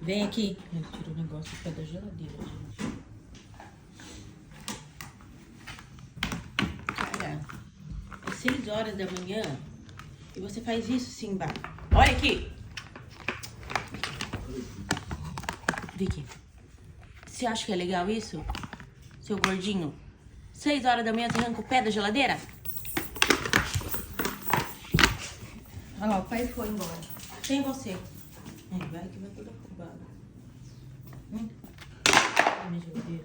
Vem aqui. Tira o negócio do pé da geladeira, gente. Cara, é 6 horas da manhã e você faz isso, Simba. Olha aqui. Vicky, você acha que é legal isso? Seu gordinho? 6 horas da manhã você arranca o pé da geladeira? Olha lá, o pai foi embora. Sem você. Vai que vai toda roubada. Minha geladeira.